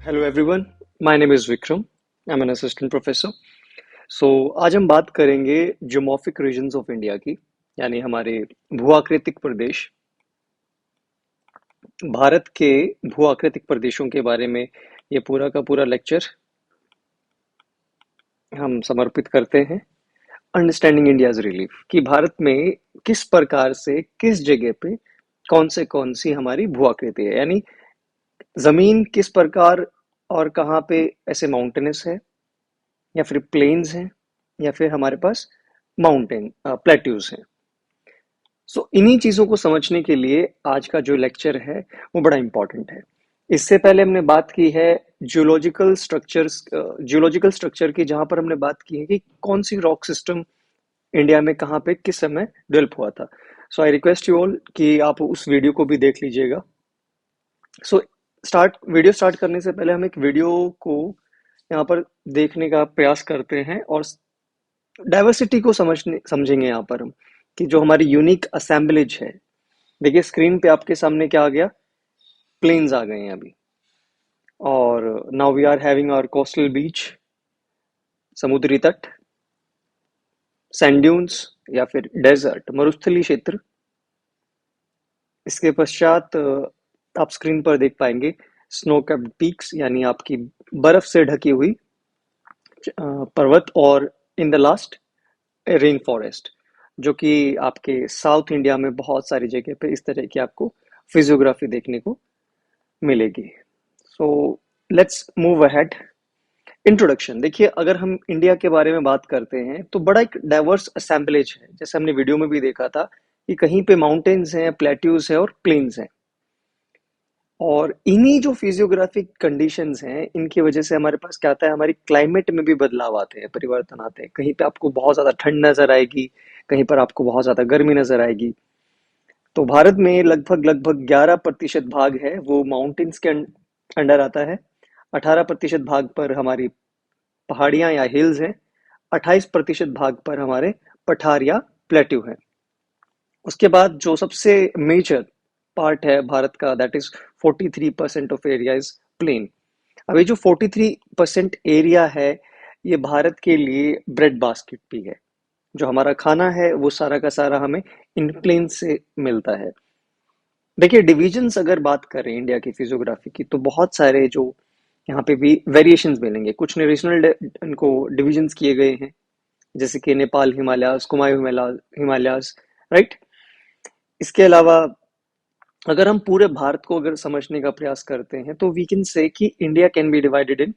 Hello everyone, my name is Vikram. I am an assistant professor. So आज हम बात करेंगे ज्योमॉर्फिक रीजन्स ऑफ इंडिया की, यानी हमारे भूआकृतिक प्रदेश, भारत के भूआकृतिक प्रदेशों के बारे में ये पूरा का पूरा लेक्चर हम समर्पित करते हैं। अंडरस्टैंडिंग इंडियाज रिलीफ कि भारत में किस प्रकार से किस जगह पे कौन सी हमारी भूआकृति है, यानी जमीन किस प्रकार और कहाँ पे ऐसे माउंटेनस है या फिर प्लेन्स हैं या फिर हमारे पास माउंटेन प्लेट्यूज हैं। सो इन्हीं चीज़ों को समझने के लिए आज का जो लेक्चर है वो बड़ा इंपॉर्टेंट है। इससे पहले हमने बात की है जियोलॉजिकल स्ट्रक्चर की, जहां पर हमने बात की है कि कौन सी रॉक सिस्टम इंडिया में कहाँ पे किस समय डेवलप हुआ था। सो आई रिक्वेस्ट यू ऑल कि आप उस वीडियो को भी देख लीजिएगा। सो वीडियो स्टार्ट करने से पहले हम एक वीडियो को यहाँ पर देखने का प्रयास करते हैं और डाइवर्सिटी को समझेंगे यहाँ पर हम कि जो हमारी यूनिक असेंबलेज है। देखिए स्क्रीन पे आपके सामने क्या आ गया, प्लेन्स आ गए हैं अभी। और now we are having our coastal beach, समुद्री तट, सैंड ड्यून्स या फिर डेजर्ट, मरुस्थलीय क्षेत्र। इसके पश्चात आप स्क्रीन पर देख पाएंगे स्नो कैप्ड पीक्स, यानी आपकी बर्फ से ढकी हुई पर्वत, और in the last rain forest, जो कि आपके साउथ इंडिया में बहुत सारी जगह पे इस तरह की आपको फिजियोग्राफी देखने को मिलेगी। So let's move ahead. Introduction देखिए, अगर हम इंडिया के बारे में बात करते हैं तो बड़ा एक डाइवर्स असेंबलेज है, जैसे हमने वीडियो में भी देखा था कि कहीं पे माउंटेन्स हैं, प्लेट्यूज हैं और प्लेन्स हैं। और इन्हीं जो फिजियोग्राफिक कंडीशंस हैं, इनकी वजह से हमारे पास क्या आता है, हमारी क्लाइमेट में भी बदलाव आते हैं, परिवर्तन आते हैं। कहीं पे आपको बहुत ज्यादा ठंड नजर आएगी, कहीं पर आपको बहुत ज्यादा गर्मी नजर आएगी। तो भारत में लगभग लगभग 11% भाग है वो माउंटेन्स के अंडर आता है। 18% भाग पर हमारी पहाड़ियां या हिल्स हैं। 28% भाग पर हमारे पठार या प्लेट्यू हैं। उसके बाद जो सबसे मेजर पार्ट है भारत का, that is 43% of area is plain. अब ये जो 43% एरिया है, ये भारत के लिए ब्रेड बास्केट भी है। जो हमारा खाना है वो सारा का सारा हमें इन प्लेन से मिलता है। देखिए डिविजन्स अगर बात करें इंडिया की फिजियोग्राफी की, तो बहुत सारे जो यहाँ पे भी वेरिएशंस मिलेंगे। कुछ ने रीजनल इनको डिविजन्स किए गए हैं, जैसे कि नेपाल हिमालयाज, कुमायूं हिमालयाज, राइट। इसके अलावा अगर हम पूरे भारत को अगर समझने का प्रयास करते हैं तो वी कैन से कि India can be divided in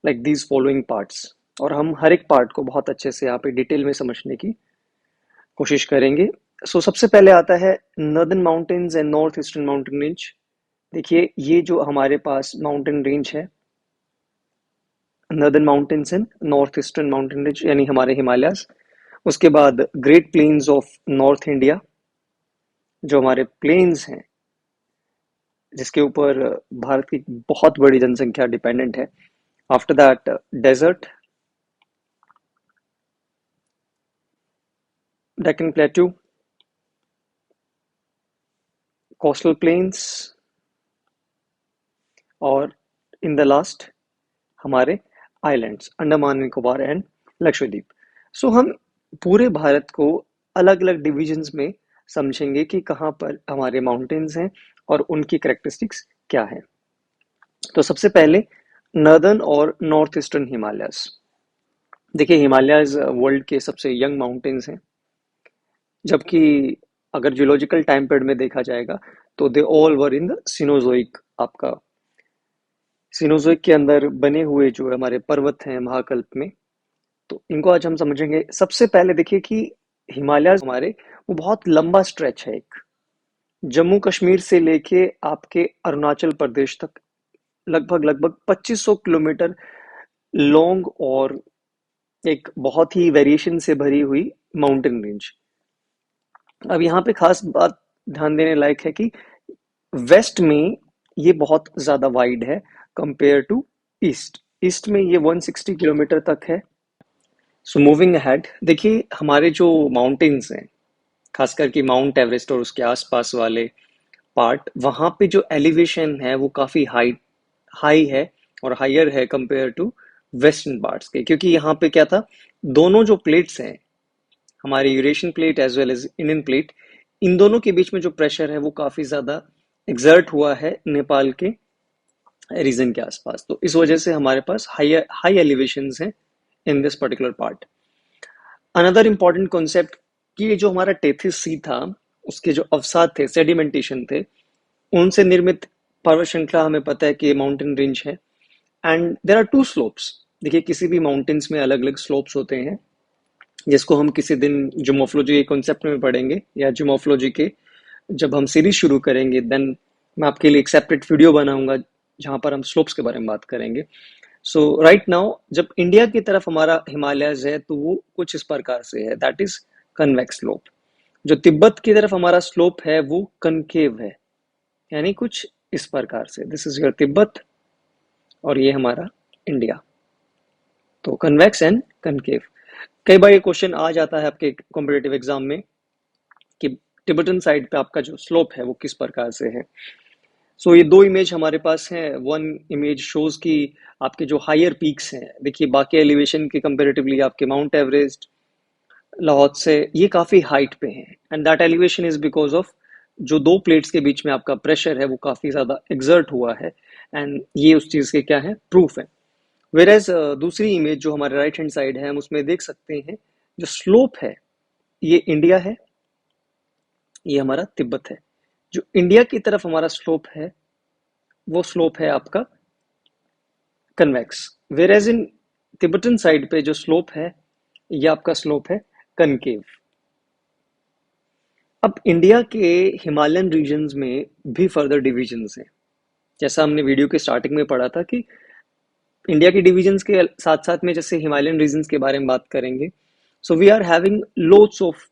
like these following parts. और हम हर एक पार्ट को बहुत अच्छे से यहाँ पे डिटेल में समझने की कोशिश करेंगे। सबसे पहले आता है northern mountains and north eastern mountain range. देखिए ये जो हमारे पास माउंटेन रेंज है, northern mountains and north eastern mountain range, यानी हमारे हिमालयाज। उसके बाद great plains of north India, जो हमारे प्लेन्स हैं जिसके ऊपर भारत की बहुत बड़ी जनसंख्या डिपेंडेंट है। After that desert, Deccan plateau, coastal plains, और इन द लास्ट हमारे आइलैंड्स, अंडमान निकोबार एंड लक्षद्वीप। हम पूरे भारत को अलग अलग डिविजन्स में समझेंगे कि कहाँ पर हमारे माउंटेन्स हैं और उनकी करेक्टरिस्टिक्स क्या है। तो सबसे पहले नॉर्दर्न और नॉर्थ ईस्टर्न हिमालयस। देखिए हिमालयस वर्ल्ड के सबसे यंग माउंटेन्स हैं, जबकि अगर जियोलॉजिकल टाइम पीरियड में देखा जाएगा तो they all were in the Cenozoic, आपका सिनोजोइक के अंदर बने हुए जो हमारे पर्वत हैं महाकल्प में। तो इनको आज हम समझेंगे। सबसे पहले देखिए कि हिमालय हमारे वो बहुत लंबा स्ट्रेच है, एक जम्मू कश्मीर से लेके आपके अरुणाचल प्रदेश तक, लगभग लगभग 2500 किलोमीटर लॉन्ग, और एक बहुत ही वेरिएशन से भरी हुई माउंटेन रेंज। अब यहाँ पे खास बात ध्यान देने लायक है कि वेस्ट में ये बहुत ज्यादा वाइड है कंपेयर टू ईस्ट। ईस्ट में ये 160 किलोमीटर तक है। सो मूविंग अहेड, देखिए हमारे जो माउंटेन्स हैं, खासकर कि माउंट एवरेस्ट और उसके आसपास वाले पार्ट, वहां पे जो एलिवेशन है वो काफी हाई हाई है और हायर है कंपेयर टू वेस्टर्न पार्ट्स के, क्योंकि यहाँ पे क्या था, दोनों जो प्लेट्स हैं, हमारी Eurasian plate as well as Indian plate, इन दोनों के बीच में जो प्रेशर है वो काफी ज्यादा एक्सर्ट हुआ है नेपाल के रीजन के आसपास, तो इस वजह से हमारे पास हाई एलिवेशंस हैं in this particular part. Another important concept कि ये जो हमारा टेथिस सी था, उसके जो अवसाद थे, सेडिमेंटेशन थे, उनसे निर्मित पर्वत श्रृंखला हमें पता है कि माउंटेन रेंज है। And there are two slopes. देखिए, किसी भी माउंटेन्स में अलग अलग स्लोप्स होते हैं, जिसको हम किसी दिन जियोमॉर्फोलॉजी के कॉन्सेप्ट में पढ़ेंगे, या जियोमॉर्फोलॉजी के जब हम सीरीज शुरू करेंगे, देन मैं आपके लिए एक सेपरेट वीडियो बनाऊंगा जहां पर हम स्लोप्स के बारे में बात करेंगे। सो राइट नाउ जब इंडिया की तरफ हमारा हिमालयज है तो वो कुछ इस प्रकार से है, दैट इज कन्वेक्स स्लोप। जो तिब्बत की तरफ हमारा स्लोप है वो कनकेव है, यानी कुछ इस प्रकार से, दिस इज योर तिब्बत और ये हमारा इंडिया। तो कन्वेक्स एंड कनकेव। कई बार ये क्वेश्चन आ जाता है आपके कॉम्पिटेटिव एग्जाम में कि टिबेटन साइड पे आपका जो स्लोप है वो किस प्रकार से है। सो ये दो इमेज हमारे पास हैं। वन इमेज शोज कि आपके जो हायर पीक्स हैं, देखिए बाकी एलिवेशन के कंपेरेटिवली आपके माउंट एवरेस्ट, लाहौर से ये काफी हाइट पे हैं, and that elevation is because of जो दो प्लेट्स के बीच में आपका प्रेशर है वो काफी ज्यादा एक्सर्ट हुआ है, एंड ये उस चीज के क्या है, प्रूफ है। वेरएज दूसरी इमेज जो हमारे राइट हैंड साइड है, हम उसमें देख सकते हैं जो स्लोप है ये इंडिया है, ये हमारा तिब्बत है। जो इंडिया की तरफ हमारा स्लोप है वो स्लोप है आपका कन्वेक्स, वेरएज इन तिब्बतन साइड पे जो स्लोप है ये आपका स्लोप है कनकेव। अब इंडिया के हिमालयन रीजन्स में भी फर्दर डिविजन्स हैं। जैसा हमने वीडियो के स्टार्टिंग में पढ़ा था कि इंडिया के डिविजन्स के साथ साथ में जैसे हिमालयन रीजन्स के बारे में बात करेंगे, so we are having loads of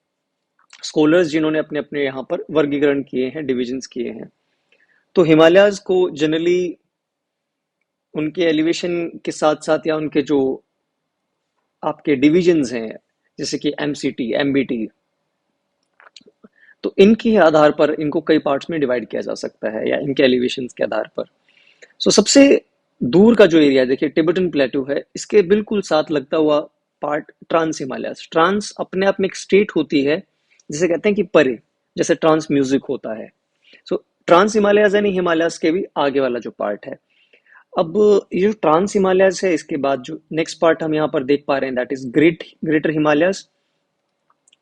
scholars जिन्होंने अपने अपने यहाँ पर वर्गीकरण किए हैं, डिविजन्स किए हैं। तो हिमालयाज को जनरली उनके एलिवेशन के साथ साथ या उनके जो आपके डिविजन्स हैं, जैसे कि एमसीटी, एमबीटी, तो इनके आधार पर इनको कई पार्ट्स में डिवाइड किया जा सकता है, या इनके एलिवेशंस के आधार पर। सो सबसे दूर का जो एरिया देखिए टिबेटन प्लेटू है, इसके बिल्कुल साथ लगता हुआ पार्ट ट्रांस हिमालयस। ट्रांस अपने आप में एक स्टेट होती है, जिसे कहते हैं कि परे, जैसे ट्रांस म्यूजिक होता है। सो ट्रांस हिमालयस यानी हिमालयस के भी आगे वाला जो पार्ट है। अब ये जो ट्रांस हिमालयस है, इसके बाद जो नेक्स्ट पार्ट हम यहाँ पर देख पा रहे हैं, दैट इज ग्रेटर हिमालयस।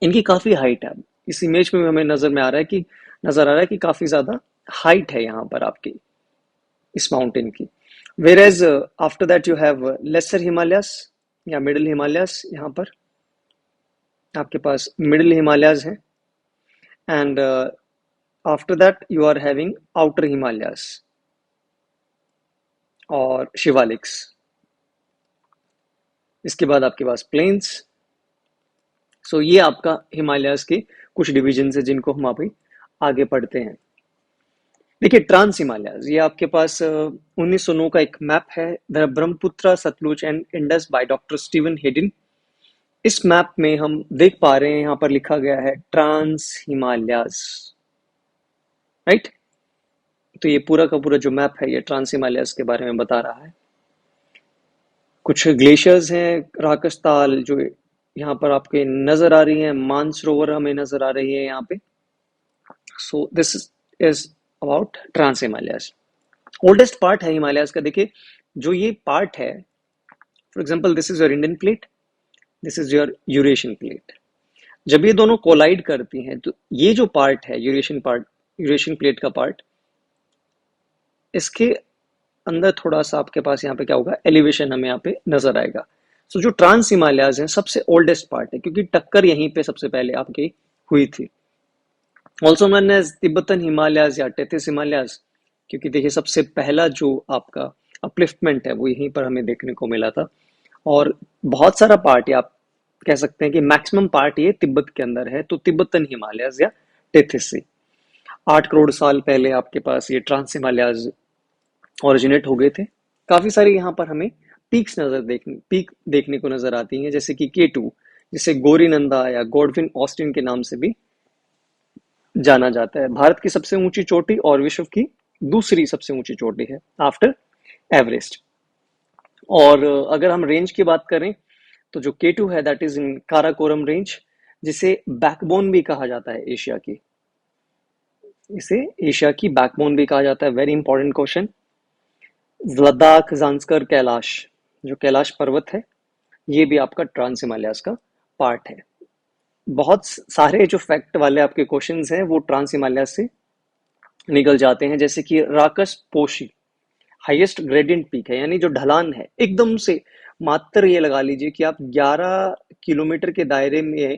इनकी काफी हाइट है। इस इमेज में हमें नजर आ रहा है कि काफी ज्यादा हाइट है यहाँ पर आपकी इस माउंटेन की। वेरेज after that you have lesser Himalayas या मिडिल हिमालयस। यहाँ पर आपके पास मिडिल हिमालयस है, and after that you are having outer Himalayas और शिवालिक्स। इसके बाद आपके पास प्लेन्स। सो ये आपका हिमालयस के कुछ डिविजन है जिनको हम अभी आगे पढ़ते हैं। देखिए ट्रांस हिमालयस, ये आपके पास 1909 का एक मैप है, the Brahmaputra Sutlej and Indus by doctor Steven Hedin. इस मैप में हम देख पा रहे हैं, यहाँ पर लिखा गया है ट्रांस हिमालयस, राइट। तो ये पूरा का पूरा जो मैप है ये ट्रांस हिमालयस के बारे में बता रहा है। कुछ ग्लेशियर्स हैं, राकसताल जो यहाँ पर आपके नजर आ रही है, मानसरोवर हमें नजर आ रही है यहाँ पे। So this is about trans Himalayas. Oldest part है हिमालयस का। देखिए जो ये पार्ट है, for example this is your Indian plate, this is your Eurasian plate. जब ये दोनों कोलाइड करती हैं तो ये जो पार्ट है यूरेशियन प्लेट का पार्ट, इसके अंदर थोड़ा सा आपके पास यहाँ पे क्या होगा, एलिवेशन हमें यहाँ पे नजर आएगा। सो जो ट्रांस हिमालयस है सबसे ओल्डेस्ट पार्ट है, क्योंकि टक्कर यहीं पे सबसे पहले आपकी हुई थी। Also known as Tibetan Himalayas या टेथिस हिमालयस, क्योंकि देखिए सबसे पहला जो आपका अपलिफ्टमेंट है वो यहीं पर हमें देखने को मिला था। और बहुत सारा पार्ट, या आप कह सकते हैं कि मैक्सिमम पार्ट ये तिब्बत के अंदर है, तो तिब्बतन हिमालयस या टेथिस से 8 करोड़ साल पहले आपके पास ये ट्रांस हिमालयस ओरिजिनेट हो गए थे। काफी सारी यहाँ पर हमें पीक देखने को नजर आती हैं, जैसे कि K2, जिसे गौरीनंदा या गॉडविन ऑस्टिन के नाम से भी जाना जाता है। भारत की सबसे ऊंची चोटी और विश्व की दूसरी सबसे ऊंची चोटी है आफ्टर एवरेस्ट। और अगर हम रेंज की बात करें तो जो K2 है that is in Karakoram range, जिसे बैकबोन भी कहा जाता है एशिया की। इसे एशिया की बैकबोन भी कहा जाता है। Very important question. Ladakh, Zanskar, Kailash, जो कैलाश पर्वत है, ये भी आपका ट्रांस हिमालयाज का पार्ट है। बहुत सारे जो फैक्ट वाले आपके क्वेश्चंस हैं वो ट्रांस हिमालय से निकल जाते हैं, जैसे कि राकस पोशी हाईएस्ट ग्रेडियंट पीक है, यानी जो ढलान है एकदम से, मात्र ये लगा लीजिए कि आप 11 किलोमीटर के दायरे में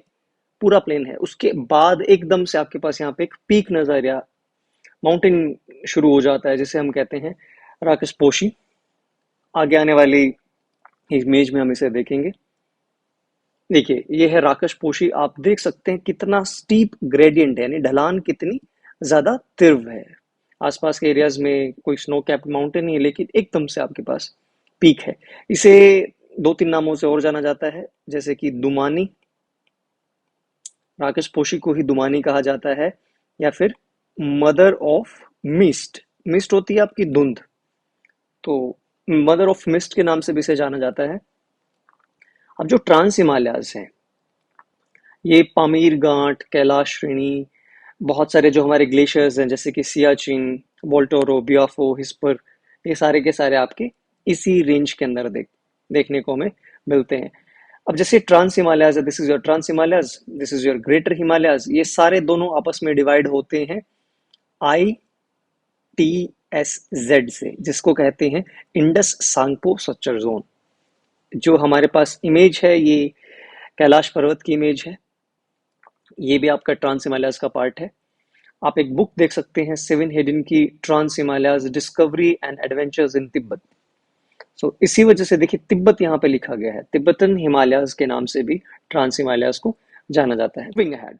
पूरा प्लेन है, उसके बाद एकदम से आपके पास यहाँ पे एक पीक नजर या माउंटेन शुरू हो जाता है, जिसे हम कहते हैं राकस पोशी। आगे आने वाली इमेज में हम इसे देखेंगे। देखिए ये है राकश पोशी, आप देख सकते हैं कितना स्टीप ग्रेडियंट है, यानी ढलान कितनी ज्यादा तीव्र है। आसपास के एरियाज में कोई स्नो कैप्ड माउंटेन नहीं है, लेकिन एकदम से आपके पास पीक है। इसे दो तीन नामों से और जाना जाता है, जैसे कि दुमानी, राकेश पोशी को ही दुमानी कहा जाता है, या फिर मदर ऑफ मिस्ट। मिस्ट होती है आपकी धुंध, तो मदर ऑफ मिस्ट के नाम से भी इसे जाना जाता है। अब जो ट्रांस हिमालयाज हैं, ये पामीर घाट, कैलाश श्रेणी, बहुत सारे जो हमारे ग्लेशियर्स हैं जैसे कि सियाचिन, वोल्टोरो, बियाफो, हिस्पर, ये सारे के सारे आपके इसी रेंज के अंदर देखने को हमें मिलते हैं। अब जैसे ट्रांस हिमालयाज है, this is your trans Himalayas, this is your greater Himalayas, ये सारे दोनों आपस में डिवाइड होते हैं ITSZ से, जिसको कहते हैं इंडस सांगपो सच्चर जोन। जो हमारे पास इमेज है ये कैलाश पर्वत की इमेज है, ये भी आपका ट्रांस हिमालयाज का पार्ट है। आप एक बुक देख सकते हैं सेवन हेडन की, trans Himalayas discovery and adventures in Tibet. So इसी वजह से देखिए तिब्बत यहाँ पे लिखा गया है, तिब्बतन हिमालयाज के नाम से भी ट्रांस हिमालयाज को जाना जाता है। मूविंग अहेड,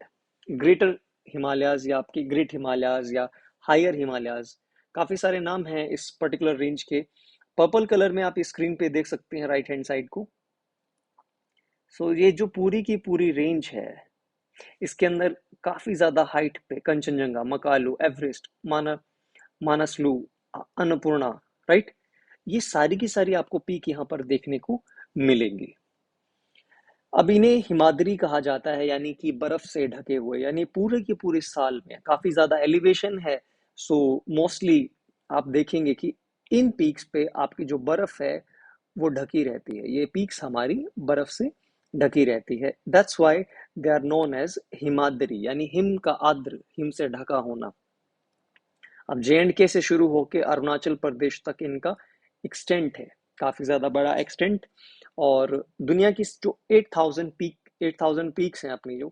ग्रेटर हिमालयाज या आपकी ग्रेट हिमालयाज या हायर हिमालयाज, काफी सारे नाम हैं इस पर्टिकुलर रेंज के। पर्पल कलर में आप स्क्रीन पे देख सकते हैं राइट हैंड साइड को। सो ये जो पूरी की पूरी रेंज है, इसके अंदर काफी ज्यादा हाइट पे Kanchenjunga, Makalu, Everest, monsoon, Annapurna, right, ये सारी की सारी आपको पीक यहाँ पर देखने को मिलेंगी। अब इन्हें हिमाद्री कहा जाता है, यानी कि बर्फ से ढके हुए, यानी पूरे के पूरे साल में काफी ज्यादा एलिवेशन है। सो मोस्टली आप देखेंगे कि इन पीक्स पे आपकी जो बर्फ है वो ढकी रहती है, ये पीक्स हमारी बर्फ से ढकी रहती है। That's why they are known as Himadri, यानी हिम का आर्द्र, हिम से ढका होना। अब J&K से शुरू होकर अरुणाचल प्रदेश तक इनका एक्सटेंट है, काफी ज्यादा बड़ा एक्सटेंट। और दुनिया की जो 8000 पीक्स हैं अपनी, जो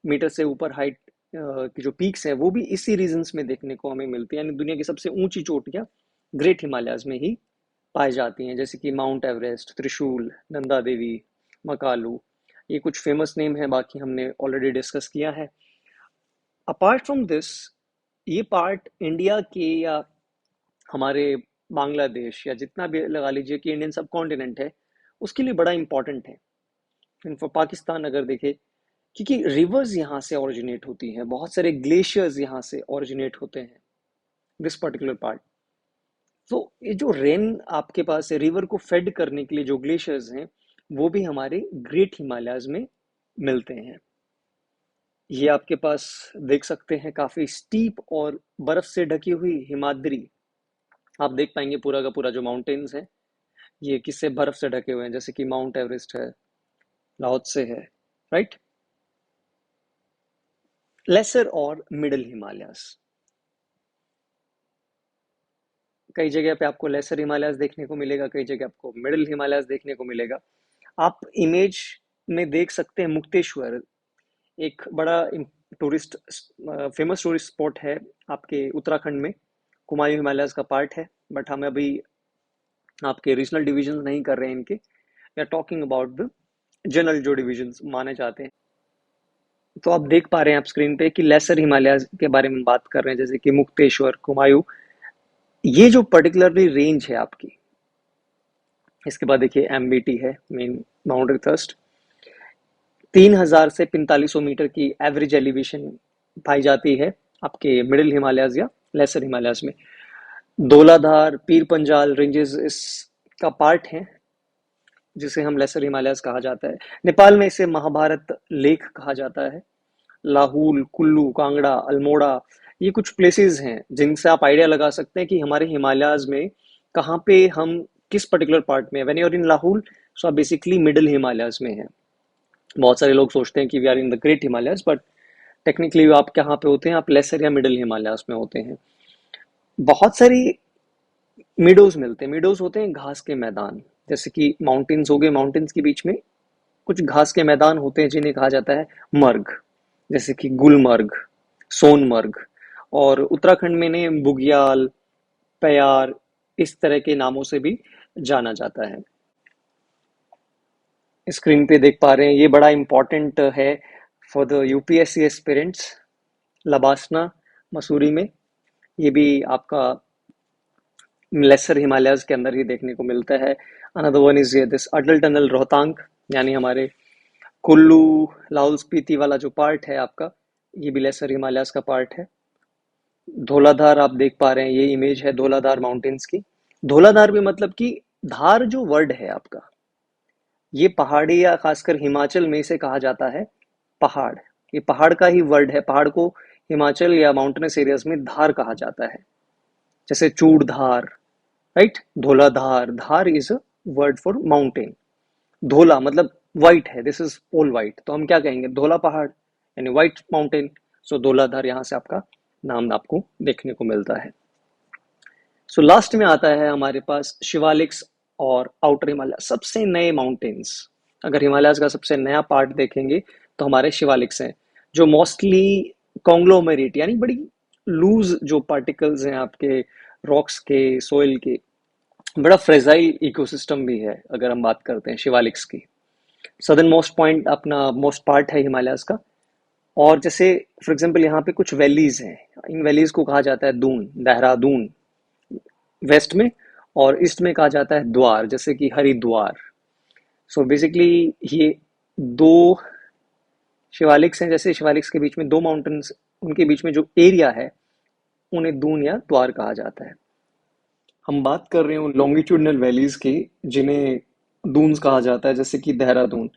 मीटर से ऊपर हाइट की जो पीक्स हैं, वो भी इसी रीजन्स में देखने को हमें मिलती है, यानी दुनिया की सबसे ऊंची चोटियां ग्रेट हिमालयाज में ही पाई जाती हैं, जैसे कि माउंट एवरेस्ट, त्रिशूल, नंदा देवी, मकालू, ये कुछ फेमस नेम है, बाकी हमने ऑलरेडी डिस्कस किया है। अपार्ट फ्रॉम दिस, ये पार्ट इंडिया के या हमारे बांग्लादेश या जितना भी लगा लीजिए कि इंडियन सब कॉन्टिनेंट है, उसके लिए बड़ा इंपॉर्टेंट है। फॉर पाकिस्तान अगर देखें, क्योंकि रिवर्स यहाँ से ओरिजिनेट होती हैं, बहुत सारे ग्लेशियर्स यहाँ से ओरिजिनेट होते हैं, दिस पर्टिकुलर पार्ट। तो ये जो रेन आपके पास है, रिवर को फेड करने के लिए जो ग्लेशियर्स हैं, वो भी हमारे ग्रेट हिमालयाज में मिलते हैं। ये आपके पास देख सकते हैं काफी स्टीप और बर्फ से ढकी हुई हिमाद्री, आप देख पाएंगे पूरा का पूरा जो माउंटेन्स है ये किससे बर्फ से ढके हुए हैं, जैसे कि माउंट एवरेस्ट है, लाओत्से है, राइट। लेसर और मिडिल हिमालयास, कई जगह पे आपको लेसर हिमालयास देखने को मिलेगा, कई जगह आपको मिडिल हिमालयास देखने को मिलेगा। आप इमेज में देख सकते हैं मुक्तेश्वर, एक बड़ा टूरिस्ट फेमस टूरिस्ट स्पॉट है आपके उत्तराखंड में, कुमायूं हिमालयास का पार्ट है, बट हम अभी आपके रीजनल डिवीजन नहीं कर रहे हैं इनके, we are talking about the general जो डिवीजन माने जाते हैं। तो आप देख पा रहे हैं आप स्क्रीन पे कि लेसर हिमालयाज के बारे में बात कर रहे हैं, जैसे कि मुक्तेश्वर, कुमायूं, ये जो पर्टिकुलरली रेंज है आपकी। इसके बाद देखिए MBT है, मेन माउंट एवरेस्ट, 3000 से 4500 मीटर की एवरेज एलिवेशन पाई जाती है आपके मिडिल हिमालयाज या लेसर हिमालयाज में। धौलाधार, पीर पंजाल रेंजेस इस का पार्ट है, जिसे हम लेसर हिमालयस कहा जाता है। नेपाल में इसे महाभारत लेक कहा जाता है। लाहुल, कुल्लू, कांगड़ा, अल्मोड़ा, ये कुछ प्लेसेस हैं जिनसे आप आइडिया लगा सकते हैं कि हमारे हिमालयाज में कहाँ पे हम किस पर्टिकुलर पार्ट में। When you are in Lahaul, so आप बेसिकली मिडिल हिमालयाज में हैं। बहुत सारे लोग सोचते हैं कि we are in the great Himalayas, but technically आप कहाँ पे होते हैं, आप लेसर या मिडिल हिमालयाज में होते हैं। बहुत सारी मीडोज मिलते हैं। मीडोज होते हैं घास के मैदान, जैसे कि माउंटेन्स हो गए, माउंटेन्स के बीच में कुछ घास के मैदान होते हैं जिन्हें कहा जाता है मर्ग, जैसे कि गुलमर्ग, सोनमर्ग। और उत्तराखंड में इन्हें बुग्याल, प्यार, इस तरह के नामों से भी जाना जाता है। स्क्रीन पे देख पा रहे हैं, ये बड़ा इंपॉर्टेंट है for the UPSC aspirants. LBSNAA Mussoorie में, ये भी आपका लेसर हिमालयाज के अंदर ही देखने को मिलता है। Another one is this Atal tunnel Rohtang, यानी हमारे कुल्लू लाहौल स्पीति वाला जो पार्ट है आपका, ये भी लेसर हिमालयाज का पार्ट है। धौलाधार आप देख पा रहे हैं, ये इमेज है धौलाधार माउंटेन्स की। धौलाधार भी मतलब कि धार जो वर्ड है आपका, ये पहाड़ी या खासकर हिमाचल में इसे कहा जाता है पहाड़। ये पहाड़ का ही वर्ड है। पहाड़ को हिमाचल या माउंटेनस एरियाज में धार कहा जाता है, जैसे Churdhar, right. Dhauladhar, Dhar is a word for mountain. धोला मतलब व्हाइट है, दिस इज ऑल व्हाइट, तो हम क्या कहेंगे, धोला पहाड़ यानी व्हाइट माउंटेन। सो धौलाधार यहाँ से आपका नाम आपको देखने को मिलता है। सो लास्ट में आता है हमारे पास शिवालिक्स और आउटर हिमालय, सबसे नए माउंटेन्स। अगर हिमालयाज का सबसे नया पार्ट देखेंगे तो हमारे शिवालिक्स हैं, जो मोस्टली कॉन्ग्लोमेरेट यानी बड़ी लूज जो पार्टिकल्स हैं आपके रॉक्स के, सोइल के, बड़ा फ्रेजाइल इकोसिस्टम भी है अगर हम बात करते हैं शिवालिक्स की। सदर्न मोस्ट पॉइंट अपना मोस्ट पार्ट है हिमालयाज का। और जैसे फॉर एग्जांपल यहाँ पे कुछ वैलीज हैं, इन वैलीज को कहा जाता है दून, देहरादून वेस्ट में, और ईस्ट में कहा जाता है द्वार, जैसे कि हरिद्वार। सो बेसिकली ये दो शिवालिक्स हैं, जैसे शिवालिक्स के बीच में दो माउंटेन्स, उनके बीच में जो एरिया है उन्हें दून या द्वार कहा जाता है। हम बात कर रहे हैं उन लॉन्गिट्यूडनल वैलीज की जिन्हें दून्स कहा जाता है, जैसे कि देहरादून।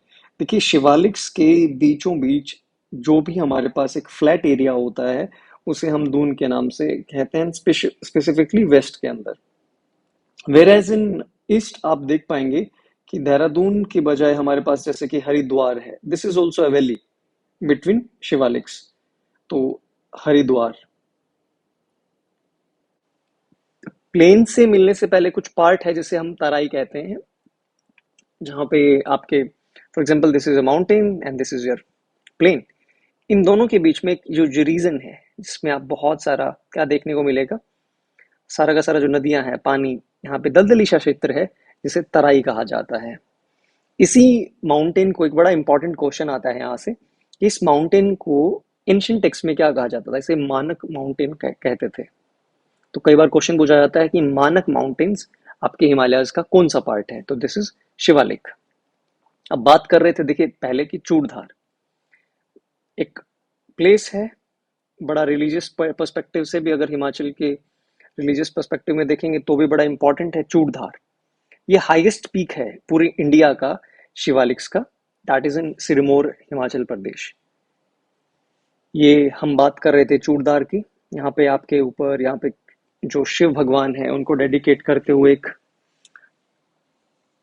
देखिए शिवालिक्स के बीचों बीच जो भी हमारे पास एक फ्लैट एरिया होता है उसे हम दून के नाम से कहते हैं, स्पेसिफिकली वेस्ट के अंदर। वेर एज इन ईस्ट आप देख पाएंगे कि देहरादून की बजाय हमारे पास जैसे कि हरिद्वार है, this is also a valley between Shivaliks. तो हरिद्वार प्लेन से मिलने से पहले कुछ पार्ट है जिसे हम तराई कहते हैं, जहाँ पे आपके for example this is a mountain and this is your plain. इन दोनों के बीच में एक जो रीजन है जिसमें आप बहुत सारा क्या देखने को मिलेगा, सारा का सारा जो नदियां हैं, पानी, यहाँ पे दलदली सा क्षेत्र है जिसे तराई कहा जाता है। इसी माउंटेन को, एक बड़ा इंपॉर्टेंट क्वेश्चन आता है यहाँ से कि इस माउंटेन को एंशिएंट टेक्स्ट में क्या कहा जाता था, इसे मानक माउंटेन कहते थे। तो कई बार क्वेश्चन पूछा जाता है कि मानक माउंटेन्स आपके हिमालयाज का कौन सा पार्ट है, तो दिस इज शिवालिक। अब बात कर रहे थे देखिए पहले की चूड़धार, एक प्लेस है, बड़ा रिलीजियस पर्सपेक्टिव से भी अगर हिमाचल के रिलीजियस पर्सपेक्टिव में देखेंगे तो भी बड़ा इंपॉर्टेंट है चूड़धार। ये हाईएस्ट पीक है पूरी इंडिया का शिवालिक्स का, that is in Sirmaur Himachal Pradesh. ये हम बात कर रहे थे चूड़धार की। यहाँ पे आपके ऊपर, यहाँ पे जो शिव भगवान है उनको डेडिकेट करते हुए एक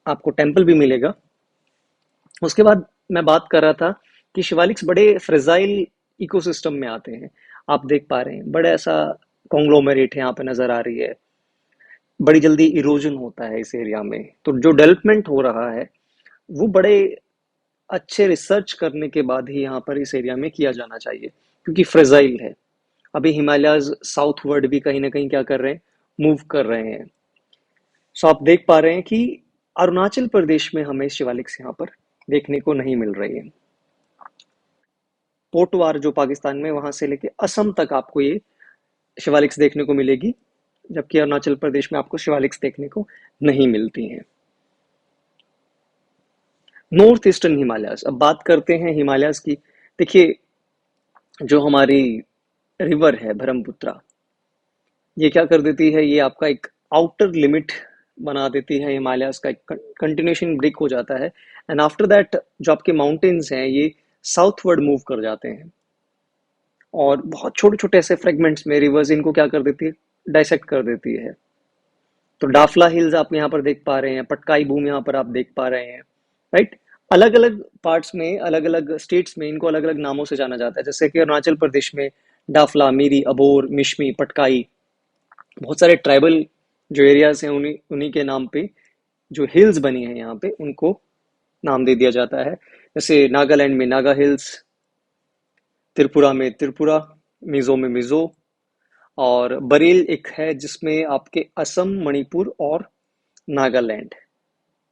आपको टेम्पल भी मिलेगा। उसके बाद मैं बात कर रहा था कि शिवालिक्स बड़े फ्रेजाइल इकोसिस्टम में आते हैं। आप देख पा रहे हैं बड़ा ऐसा कॉन्ग्लोमेरेट यहाँ पे नजर आ रही है, बड़ी जल्दी इरोजन होता है इस एरिया में। तो जो डेवलपमेंट हो रहा है वो बड़े अच्छे रिसर्च करने के बाद ही यहाँ पर इस एरिया में किया जाना चाहिए, क्योंकि फ्रेजाइल है। अभी हिमालयाज साउथवर्ड भी कहीं ना कहीं क्या कर रहे हैं, मूव कर रहे हैं। सो आप देख पा रहे हैं कि अरुणाचल प्रदेश में हमें शिवालिक्स यहाँ पर देखने को नहीं मिल रही है। पोटवार जो पाकिस्तान में, वहां से लेके असम तक आपको ये शिवालिक्स देखने को मिलेगी, जबकि अरुणाचल प्रदेश में आपको शिवालिक्स देखने को नहीं मिलती हैं। नॉर्थ ईस्टर्न हिमालयाज, अब बात करते हैं हिमालयाज की। देखिए जो हमारी रिवर है ब्रह्मपुत्रा, ये क्या कर देती है, ये आपका एक आउटर लिमिट बना देती है, हिमालयाज का एक कंटिन्यूशन ब्रेक हो जाता है। एंड आफ्टर दैट जो आपके माउंटेन्स हैं ये साउथवर्ड मूव कर जाते हैं, और बहुत छोटे छोटे ऐसे फ्रेगमेंट्स में रिवर्स इनको क्या कर देती है, डाइसेक्ट कर देती है। तो डाफला हिल्स आप यहाँ पर देख पा रहे हैं, पटकाई बूम यहाँ पर आप देख पा रहे हैं, राइट। अलग अलग पार्ट्स में, अलग अलग स्टेट्स में इनको अलग अलग नामों से जाना जाता है, जैसे कि अरुणाचल प्रदेश में डाफला, मीरी, अबोर, मिश्मी, पटकाई, बहुत सारे ट्राइबल जो एरियाज हैं उन्हीं उन्हीं के नाम पे जो हिल्स बनी हैं यहाँ पे उनको नाम दे दिया जाता है। जैसे नागालैंड में नागा हिल्स, त्रिपुरा में त्रिपुरा, मिजो में मिजो, और बरेल एक है जिसमें आपके असम, मणिपुर और नागालैंड,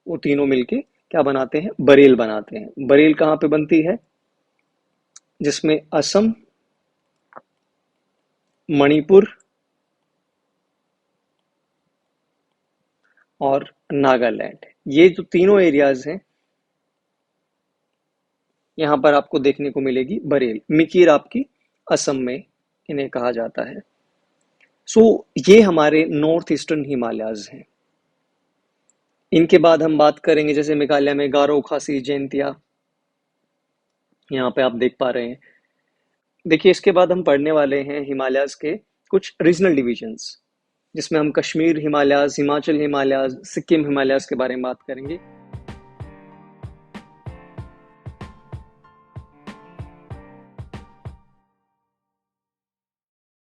वो तीनों मिलके क्या बनाते हैं, बरेल बनाते हैं। बरेल कहाँ पे बनती है, जिसमें असम, मणिपुर और नागालैंड, ये जो तीनों एरियाज हैं यहाँ पर आपको देखने को मिलेगी बरेल। मिकिर आपकी असम में इन्हें कहा जाता है। सो ये हमारे नॉर्थ ईस्टर्न हिमालयाज हैं। इनके बाद हम बात करेंगे जैसे मेघालय में गारो, खासी, जैंतिया, यहाँ पे आप देख पा रहे हैं। देखिए इसके बाद हम पढ़ने वाले हैं हिमालयाज के कुछ रीजनल डिविजन्स, जिसमें हम कश्मीर हिमालयाज, हिमाचल हिमालयाज, सिक्किम हिमालयाज के बारे में बात करेंगे।